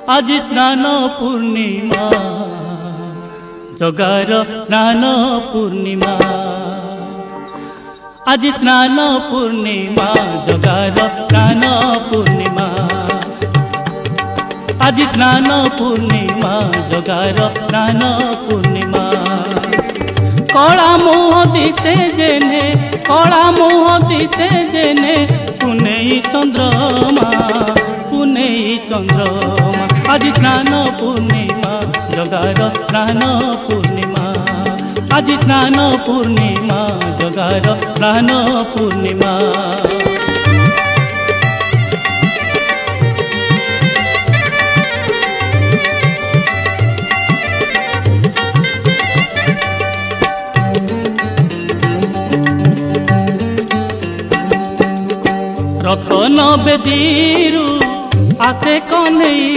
आज स्नान पूर्णिमा जगार स्नान पूर्णिमा आज स्नान पूर्णिमा जगार स्नान पूर्णिमा आज स्नान पूर्णिमा जगार स्नान पूर्णिमा कला मुह दिसे जेने कला मुह दिसे जेने पुनेई चंद्रमा आज स्नान पूर्णिमा जगार स्नान पूर्णिमा आज स्नान पूर्णिमा जगार स्नान पूर्णिमा रतन बेदीरू आसे कन्हई